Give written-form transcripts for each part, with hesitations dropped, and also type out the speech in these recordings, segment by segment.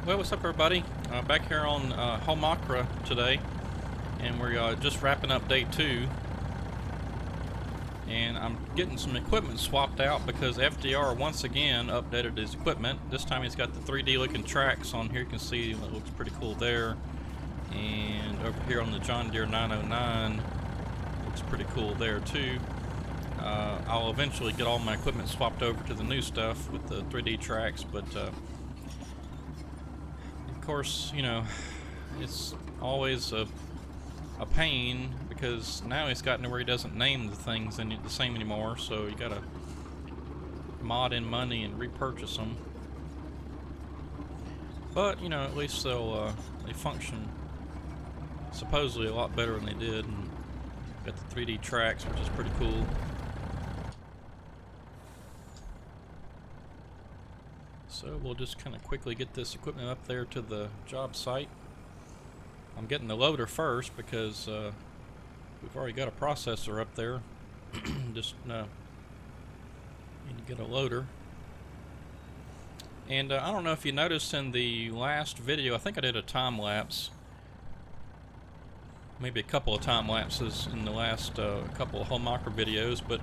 Well, what's up, everybody? Back here on Holmakra today, and we're just wrapping up day 2. And I'm getting some equipment swapped out because FDR once again updated his equipment. This time he's got the 3D looking tracks on here. You can see it looks pretty cool there. And over here on the John Deere 909, looks pretty cool there too. I'll eventually get all my equipment swapped over to the new stuff with the 3D tracks, but of course, you know, it's always a pain because now he's gotten to where he doesn't name the things the same anymore, so you gotta mod in money and repurchase them. But you know, at least they function supposedly a lot better than they did, and got the 3D tracks, which is pretty cool. So we'll just kind of quickly get this equipment up there to the job site. I'm getting the loader first because we've already got a processor up there. Just need to get a loader. And I don't know if you noticed in the last video, I think I did a time lapse. Maybe a couple of time lapses in the last couple of Holmakra videos, but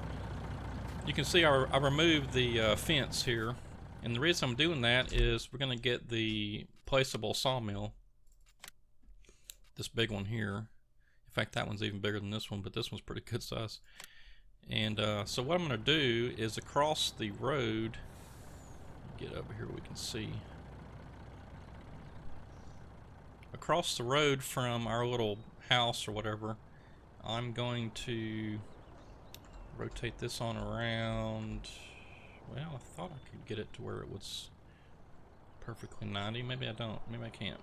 you can see I removed the fence here. And the reason I'm doing that is we're going to get the placeable sawmill. This big one here. In fact, that one's even bigger than this one, but this one's pretty good size. And so what I'm going to do is across the road, get over here we can see. Across the road from our little house or whatever, I'm going to rotate this on around. Well, I thought I could get it to where it was perfectly 90. Maybe I don't. Maybe I can't.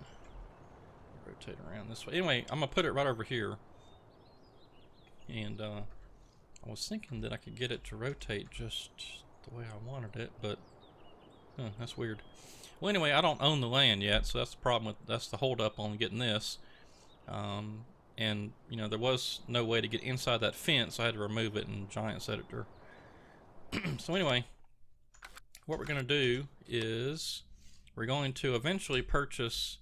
Rotate around this way. Anyway, I'm going to put it right over here. And I was thinking that I could get it to rotate just the way I wanted it, but that's weird. Well, anyway, I don't own the land yet, so that's the problem that's the hold up on getting this. And, you know, there was no way to get inside that fence, so I had to remove it in Giants Editor. So anyway, what we're going to do is we're going to eventually purchase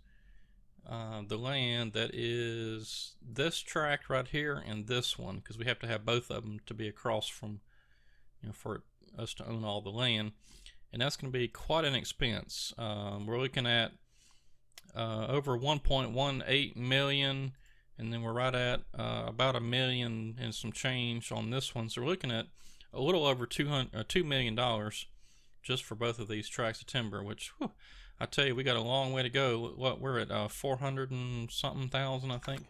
the land that is this tract right here and this one, because we have to have both of them to be across from, you know, for us to own all the land, and that's going to be quite an expense. We're looking at over 1.18 million, and then we're right at about $1 million and some change on this one, so we're looking at a little over $2 million just for both of these tracts of timber, which, whew, I tell you, we got a long way to go. What, we're at 400 and something thousand, I think.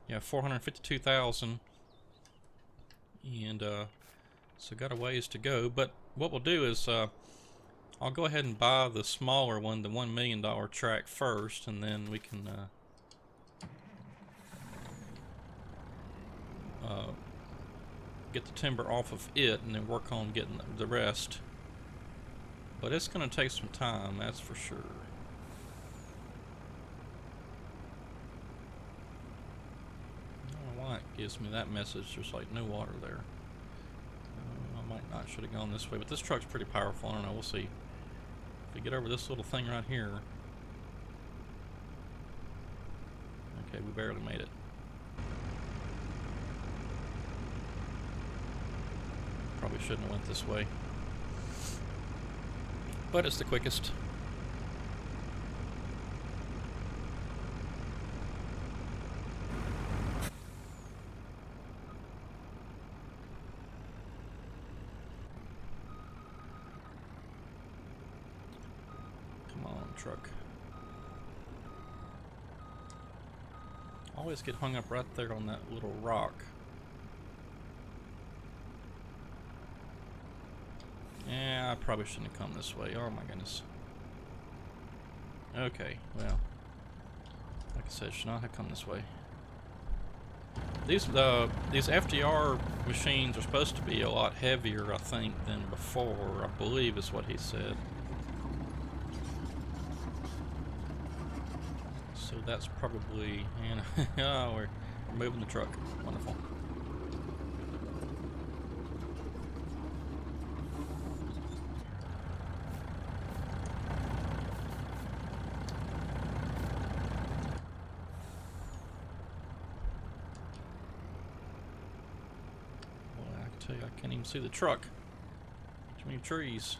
Yeah, 452,000. And so got a ways to go. But what we'll do is I'll go ahead and buy the smaller one, the $1 million tract first, and then we can get the timber off of it and then work on getting the rest. But it's going to take some time, that's for sure. I don't know why it gives me that message. There's like no water there. I might not should have gone this way, but this truck's pretty powerful. I don't know, we'll see. If we get over this little thing right here. Okay, we barely made it. Probably shouldn't have went this way. But it's the quickest. Come on, truck. Always get hung up right there on that little rock. Yeah, I probably shouldn't have come this way. Oh my goodness. Okay, well, like I said, should not have come this way. These FDR machines are supposed to be a lot heavier, I think, than before. I believe is what he said. So that's probably, and oh, we're moving the truck. Wonderful. tell you, I can't even see the truck. Too many trees.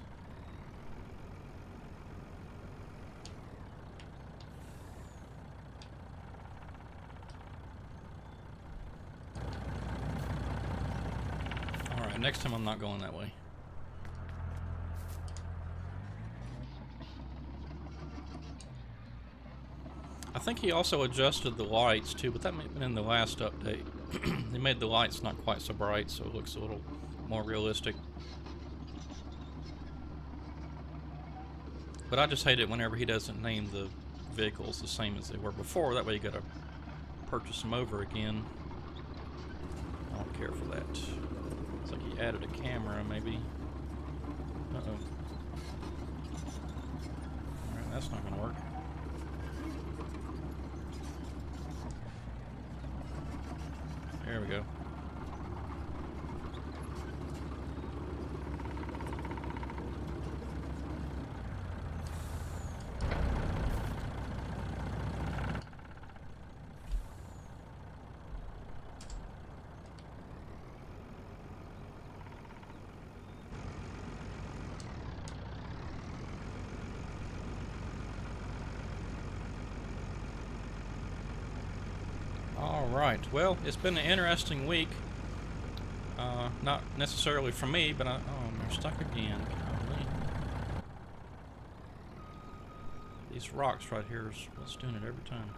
Alright, next time I'm not going that way. I think he also adjusted the lights too, but that may have been in the last update. They made the lights not quite so bright, so it looks a little more realistic. But I just hate it whenever he doesn't name the vehicles the same as they were before. That way you gotta purchase them over again. I don't care for that. It's like he added a camera, maybe. Uh-oh. Alright, that's not gonna work. There we go. Alright, well, it's been an interesting week. Not necessarily for me, but oh, they're stuck again. Golly. These rocks right here is what's doing it every time.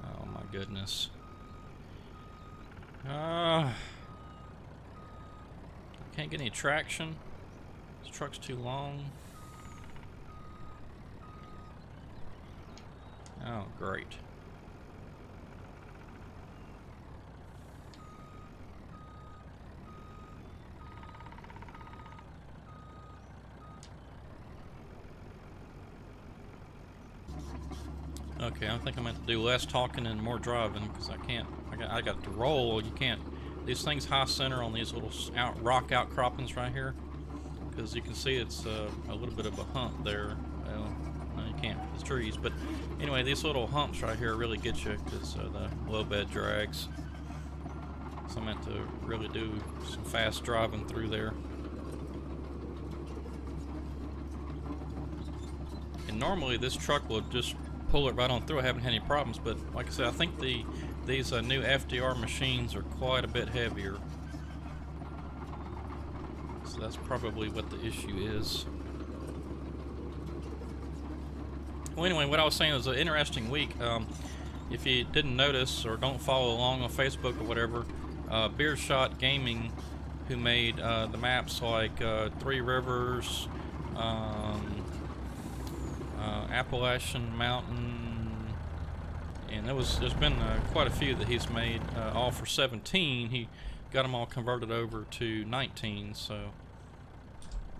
Oh my goodness. Can't get any traction. This truck's too long. Oh, great. Okay, I think I'm going to do less talking and more driving because I can't. I got to roll. You can't. These things high center on these little rock outcroppings right here, because you can see it's a little bit of a hump there. Well, no, you can't with the trees, but anyway, these little humps right here really get you because the low bed drags. So I'm going to really do some fast driving through there. And normally this truck will just pull it right on through. I haven't had any problems, but like I said, I think these new FDR machines are quite a bit heavier. So that's probably what the issue is. Well, anyway, what I was saying is an interesting week. If you didn't notice or don't follow along on Facebook or whatever, Beardshot Gaming, who made the maps like Three Rivers, Appalachian Mountain, and there's been quite a few that he's made, all for 17. He got them all converted over to 19, so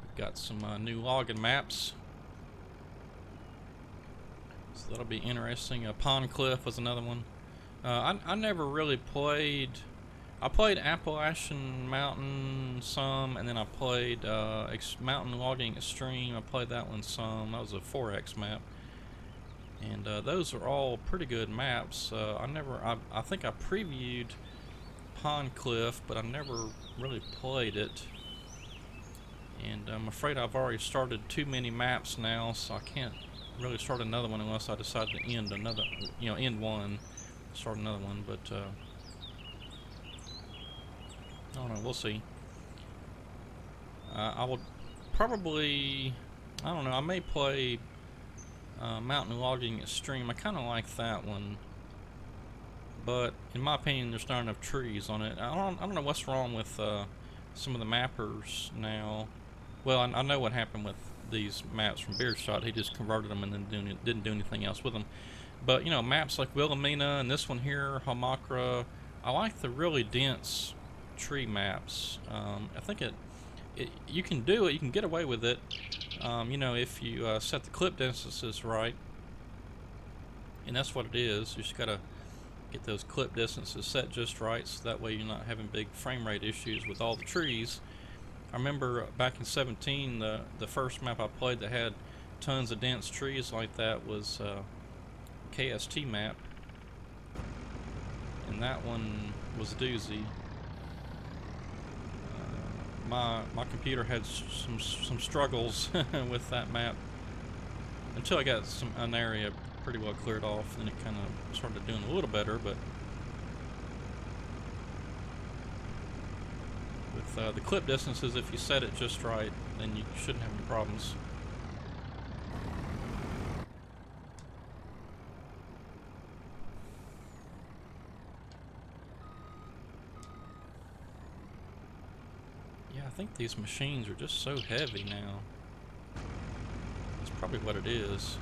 we've got some new logging maps. So that'll be interesting. Pond Cliff was another one. I never really played. I played Appalachian Mountain some, and then I played Mountain Logging Extreme. I played that one some. That was a 4X map, and those are all pretty good maps. I think I previewed Pond Cliff, but I never really played it. And I'm afraid I've already started too many maps now, so I can't really start another one unless I decide to end another, end one, start another one, but I don't know, we'll see. I will probably, I don't know, I may play Mountain Logging Extreme. I kind of like that one, but in my opinion there's not enough trees on it. I don't know what's wrong with some of the mappers now. Well, I know what happened with these maps from Beardshot. He just converted them and then didn't do anything else with them. But maps like Wilhelmina and this one here, Holmakra, I like the really dense tree maps. I think you can do it. You can get away with it. If you set the clip distances right, and that's what it is. You just gotta get those clip distances set just right, so that way you're not having big frame rate issues with all the trees. I remember back in 17, the first map I played that had tons of dense trees like that was KST map, and that one was a doozy. My computer had some struggles with that map until I got an area pretty well cleared off, and it kind of started doing a little better. But with the clip distances, if you set it just right, then you shouldn't have any problems. Yeah, I think these machines are just so heavy now. That's probably what it is.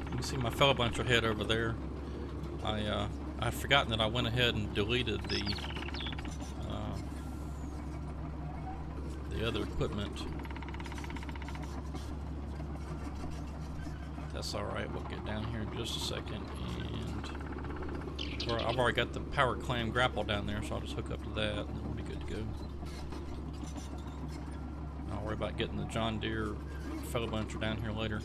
You can see my fellow bunch ahead over there. I'd forgotten that I went ahead and deleted the other equipment. That's alright, we'll get down here in just a second, and I've already got the power clam grapple down there, so I'll just hook up to that and we'll be good to go. I'll worry about getting the John Deere fellow buncher down here later.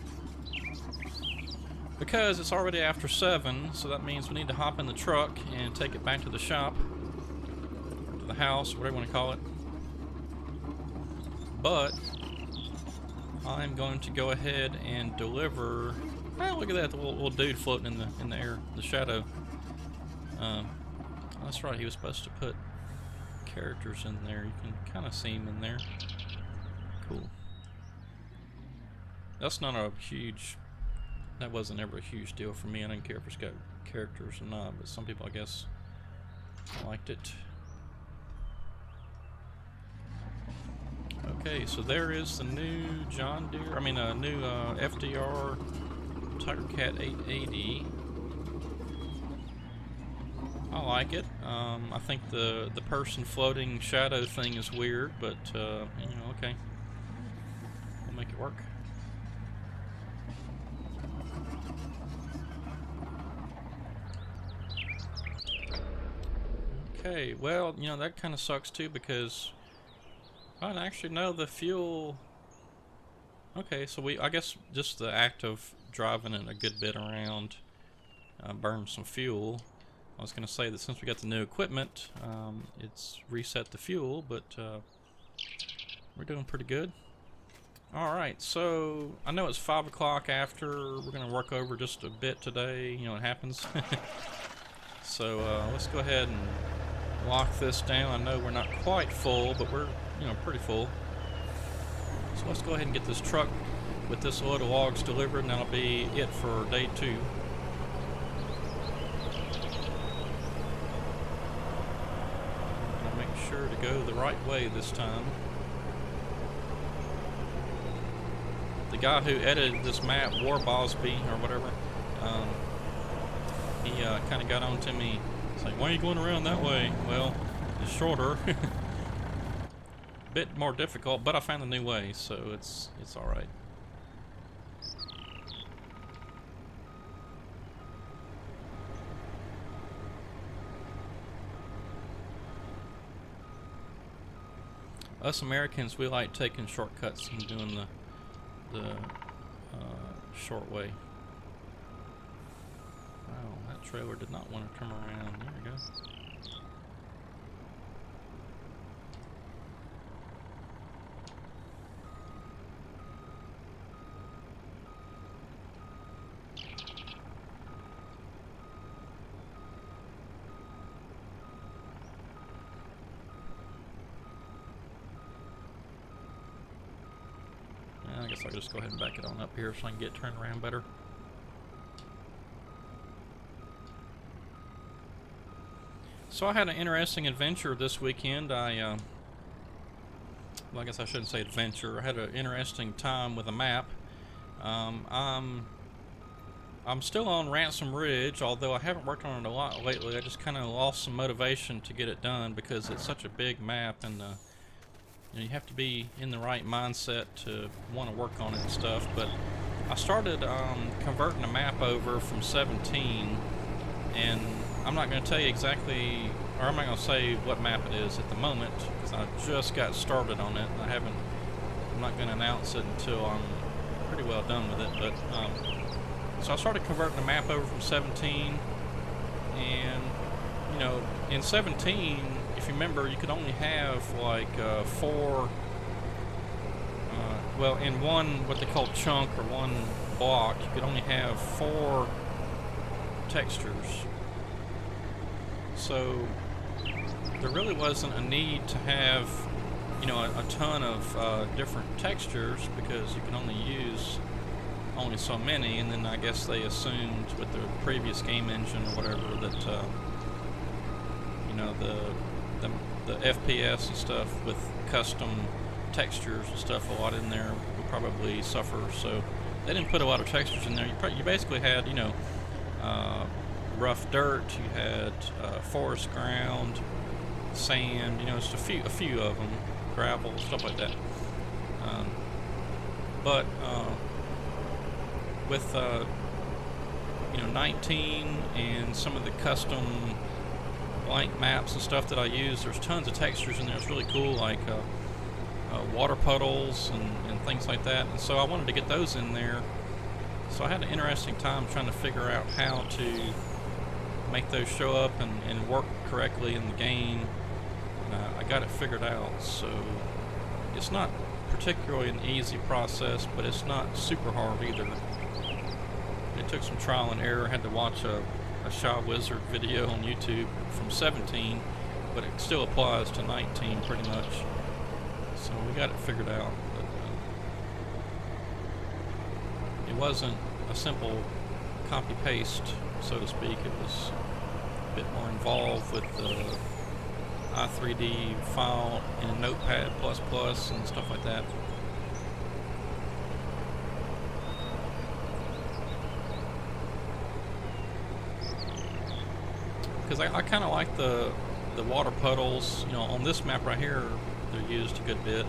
Because it's already after 7, so that means we need to hop in the truck and take it back to the shop, or to the house, whatever you want to call it. But I'm going to go ahead and deliver. Oh, look at that, the little dude floating in the air, the shadow. That's right, he was supposed to put characters in there. You can kind of see him in there. Cool. That's not a huge. That wasn't ever a huge deal for me. I didn't care if it's got characters or not, but some people, I guess, liked it. Okay, so there is the new John Deere, new FDR Tigercat 880. I like it. I think the person floating shadow thing is weird, but okay, we'll make it work. Okay, well, that kind of sucks too, because actually no, the fuel. Okay, so I guess just the act of driving it a good bit around burned some fuel. I was going to say that since we got the new equipment, it's reset the fuel, but we're doing pretty good. Alright, so I know it's 5 o'clock after. We're going to work over just a bit today. It happens. So let's go ahead and lock this down. I know we're not quite full, but we're pretty full. So let's go ahead and get this truck with this load of logs delivered, and that'll be it for day 2. I'll make sure to go the right way this time. The guy who edited this map, War Bosby or whatever, he kind of got on to me. It's like, why are you going around that way? Well, it's shorter. Bit more difficult, but I found a new way, so it's all right. Us Americans, we like taking shortcuts and doing the short way. Wow, that trailer did not want to come around. There we go. guess I'll just go ahead and back it on up here so I can get turned around better. So I had an interesting adventure this weekend. Well, I guess I shouldn't say adventure. I had an interesting time with a map. I'm still on Ransom Ridge, although I haven't worked on it a lot lately. I just kind of lost some motivation to get it done because it's such a big map, and you have to be in the right mindset to want to work on it and stuff. But I started converting the map over from 17, and I'm not going to tell you exactly, or I'm not going to say what map it is at the moment because I just got started on it. And I'm not going to announce it until I'm pretty well done with it. But so I started converting the map over from 17, and you know, in 17, if you remember, you could only have like 4. Well, in one what they call chunk or one block, you could only have 4 textures. So there really wasn't a need to have, you know, a ton of different textures because you can only use only so many. And then I guess they assumed with the previous game engine or whatever that you know, the FPS and stuff with custom textures and stuff a lot in there would probably suffer. So they didn't put a lot of textures in there. You basically had, you know, rough dirt, you had forest ground, sand, you know, just a few of them, gravel, stuff like that. But with you know, 19 and some of the custom blank maps and stuff that I use, there's tons of textures in there. It's really cool, like water puddles and things like that. And so I wanted to get those in there. So I had an interesting time trying to figure out how to make those show up and work correctly in the game. I got it figured out, so it's not particularly an easy process, but it's not super hard either. It took some trial and error. I had to watch a Shaw Wizard video on YouTube from 17, but it still applies to 19 pretty much. So we got it figured out. But it wasn't a simple copy-paste, so to speak. It was a bit more involved with the i3D file in Notepad++ and stuff like that. Because I kind of like the water puddles. You know, on this map right here, they're used a good bit.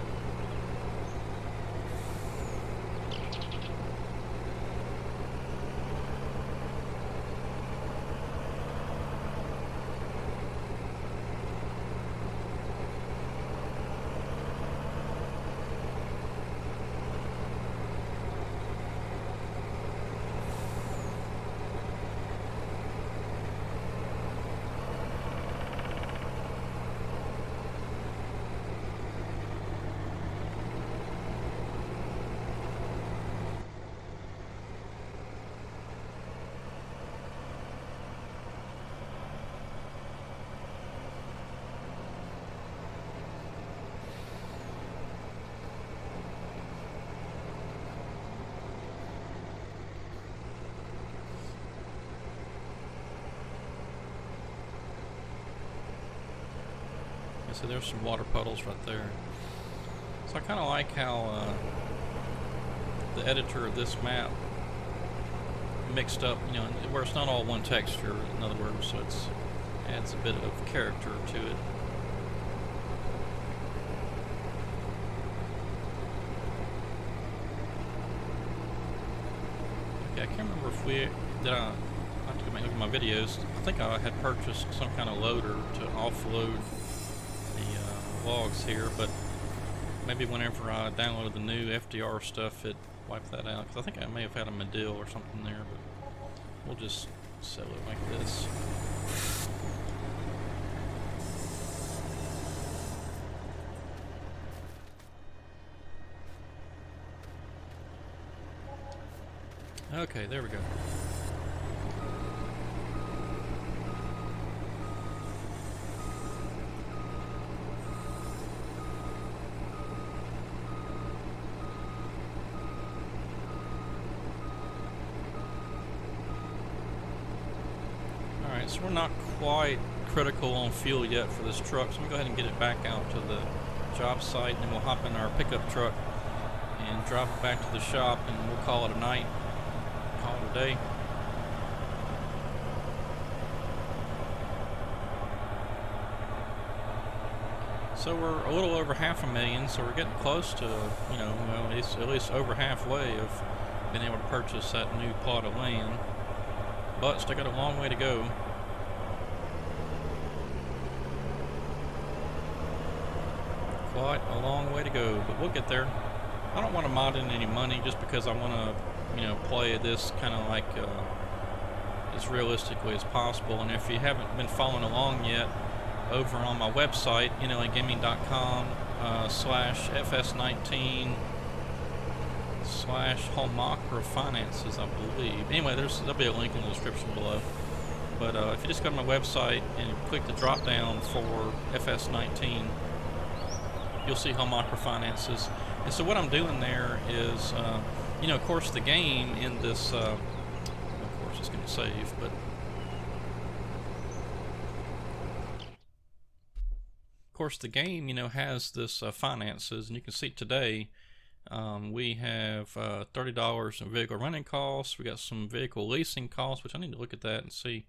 So there's some water puddles right there. So I kind of like how the editor of this map mixed up, you know, where it's not all one texture, in other words, so it adds a bit of character to it. Okay, I can't remember if I have to go back and look at my videos. I think I had purchased some kind of loader to offload the logs here, but maybe whenever I downloaded the new FDR stuff, it wiped that out, because I think I may have had a Medill or something there, but we'll just sell it like this. Okay, there we go. Alright, so we're not quite critical on fuel yet for this truck, so I'm going to go ahead and get it back out to the job site, and then we'll hop in our pickup truck and drive it back to the shop, and we'll call it a night, call it a day. So we're a little over $500,000, so we're getting close to, you know, well, it's at least over halfway of being able to purchase that new plot of land. But still got a long way to go. Quite a long way to go, but we'll get there. I don't want to mod in any money just because I want to, you know, play this kind of like as realistically as possible. And if you haven't been following along yet, over on my website, NLAgaming.com /FS19 /Holmakra finances, I believe. Anyway, there'll be a link in the description below. But if you just go to my website and click the drop down for FS19, you'll see Holmakra finances. And so what I'm doing there is, you know, of course the game in this, of course it's going to save, but of course the game, you know, has this finances, and you can see today we have $30 in vehicle running costs. We got some vehicle leasing costs, which I need to look at that and see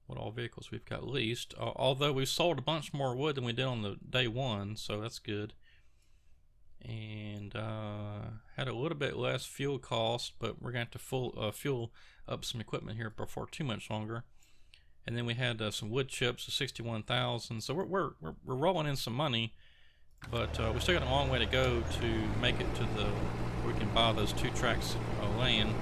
what all vehicles we've got leased. Although we sold a bunch more wood than we did on the day one, so that's good. And had a little bit less fuel cost, but we're going to have to fuel up some equipment here before too much longer. And then we had some wood chips of 61,000. So we're rolling in some money, but we still got a long way to go to make it to we can buy those 2 tracts of land.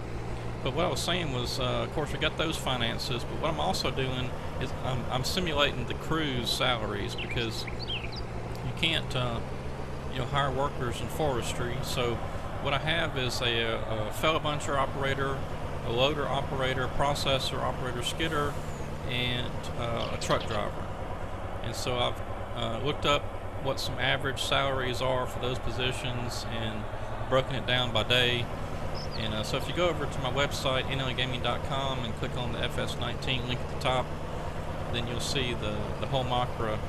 But what I was saying was, of course, we got those finances. But what I'm also doing is I'm simulating the crew's salaries, because you can't you know, hire workers in forestry. So what I have is a fellow buncher operator, a loader operator, processor operator, skidder, and a truck driver. And so I've looked up what some average salaries are for those positions and broken it down by day. And so if you go over to my website, NLAgaming.com, and click on the FS19 link at the top, then you'll see the Holmakra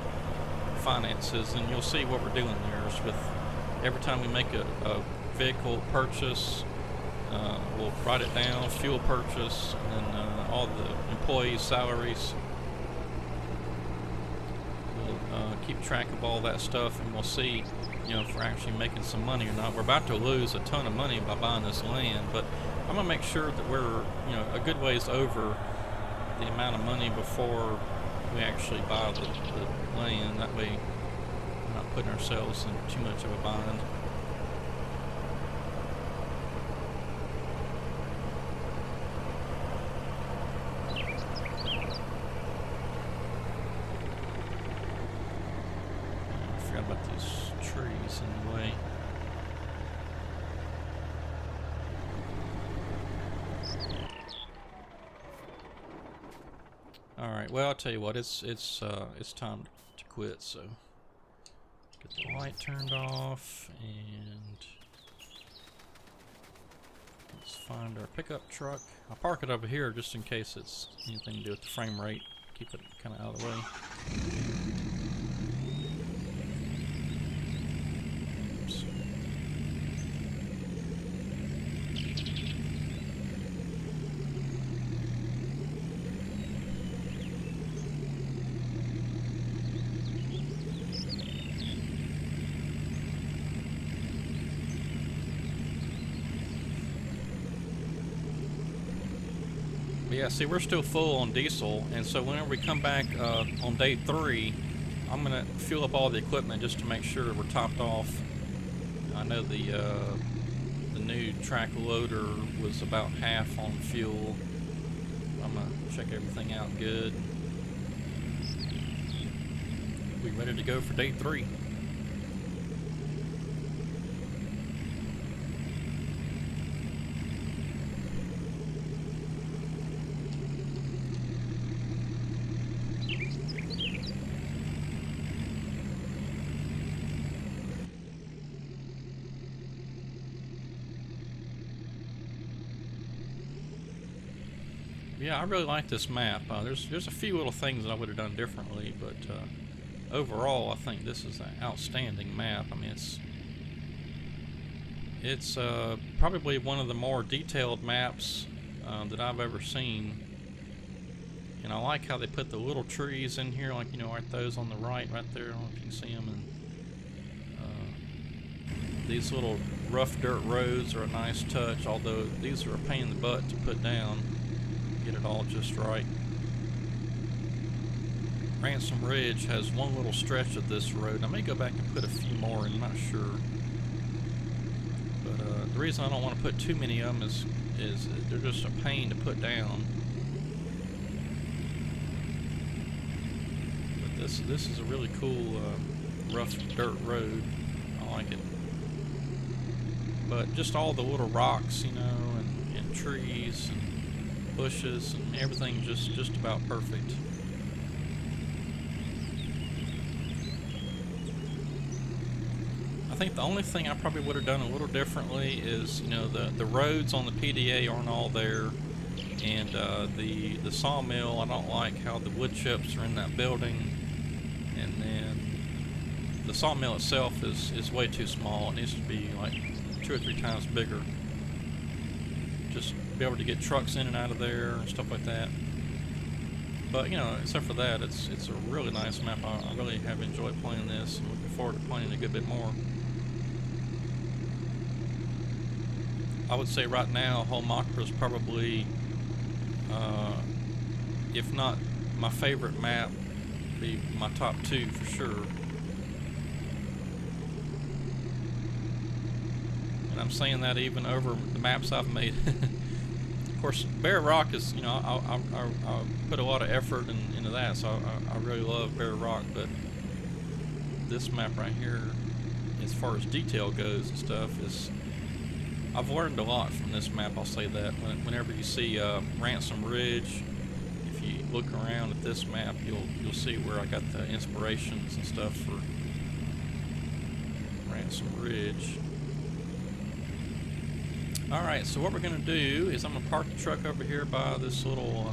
finances, and you'll see what we're doing there is with every time we make a vehicle purchase, we'll write it down, fuel purchase, and then all the employees' salaries. We'll keep track of all that stuff, and we'll see, you know, if we're actually making some money or not. We're about to lose a ton of money by buying this land, but I'm gonna make sure that we're, you know, a good ways over the amount of money before we actually buy the land. That way we're not putting ourselves in too much of a bind. I forgot about these trees in the way. Alright, well, I'll tell you what, it's time to quit, so get the light turned off, and let's find our pickup truck. I'll park it over here just in case it's anything to do with the frame rate. Keep it kind of out of the way. Oops. But yeah, see, we're still full on diesel, and so whenever we come back on day 3, I'm gonna fuel up all the equipment just to make sure we're topped off. I know the new track loader was about half on fuel. I'm gonna check everything out good. We're ready to go for day 3. yeah, I really like this map. There's a few little things that I would have done differently, but overall, I think this is an outstanding map. I mean, it's probably one of the more detailed maps that I've ever seen. And I like how they put the little trees in here, like, you know, like those on the right there. I don't know if you can see them. And these little rough dirt roads are a nice touch, although these are a pain in the butt to put down. Get it all just right. Ransom Ridge has one little stretch of this road. I may go back and put a few more in, I'm not sure. But the reason I don't want to put too many of them is they're just a pain to put down. But this is a really cool rough dirt road. I like it. But just all the little rocks, you know, and trees and bushes and everything just about perfect. I think the only thing I probably would have done a little differently is, you know, the roads on the PDA aren't all there, and the sawmill, I don't like how the wood chips are in that building, and then the sawmill itself is way too small. It needs to be like 2 or 3 times bigger. Just be able to get trucks in and out of there and stuff like that. But, you know, except for that, it's a really nice map. I really have enjoyed playing this and looking forward to playing it a good bit more. I would say right now, Holmakra is probably, if not my favorite map, be my top 2 for sure. And I'm saying that even over the maps I've made. Of course, Bear Rock is, you know, I put a lot of effort into that, so I really love Bear Rock, but this map right here, as far as detail goes and stuff, I've learned a lot from this map, I'll say that. Whenever you see Ransom Ridge, if you look around at this map, you'll see where I got the inspirations and stuff for Ransom Ridge. Alright, so what we're going to do is I'm going to park the truck over here by this little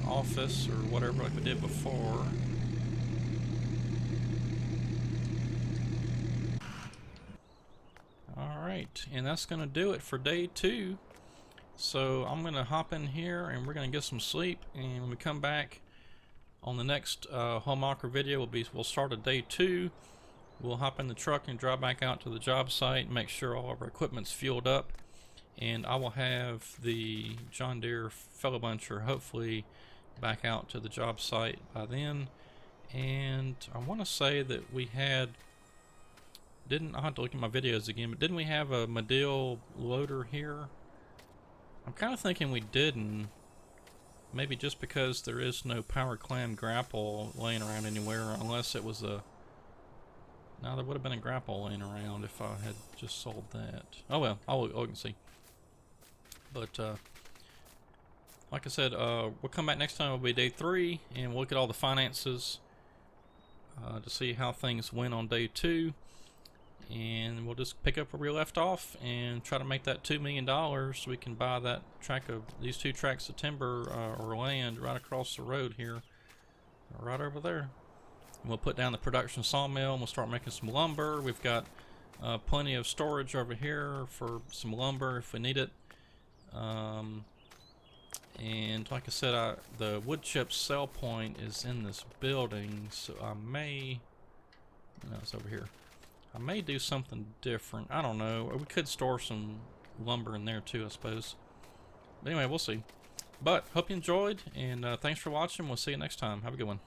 office or whatever like we did before. Alright, and that's going to do it for day 2. So I'm going to hop in here and we're going to get some sleep, and when we come back on the next Holmakra video, we'll start at day 2. We'll hop in the truck and drive back out to the job site and make sure all of our equipment's fueled up. And I will have the John Deere fellow buncher hopefully back out to the job site by then. And I want to say that we had, I'll have to look at my videos again, but didn't we have a Medill loader here? I'm kind of thinking we didn't. Maybe just because there is no power clam grapple laying around anywhere, unless it was a... Now there would have been a grapple laying around if I had just sold that. Oh well, I'll look and see. But like I said, we'll come back next time. It'll be day 3, and we'll look at all the finances to see how things went on day 2, and we'll just pick up where we left off and try to make that $2 million so we can buy that these 2 tracts of timber or land right across the road here, right over there. We'll put down the production sawmill and we'll start making some lumber. We've got plenty of storage over here for some lumber if we need it. And like I said, the wood chip sell point is in this building, so I may... No, it's over here. I may do something different. I don't know. Or we could store some lumber in there too, I suppose. But anyway, we'll see. But hope you enjoyed, and thanks for watching. We'll see you next time. Have a good one.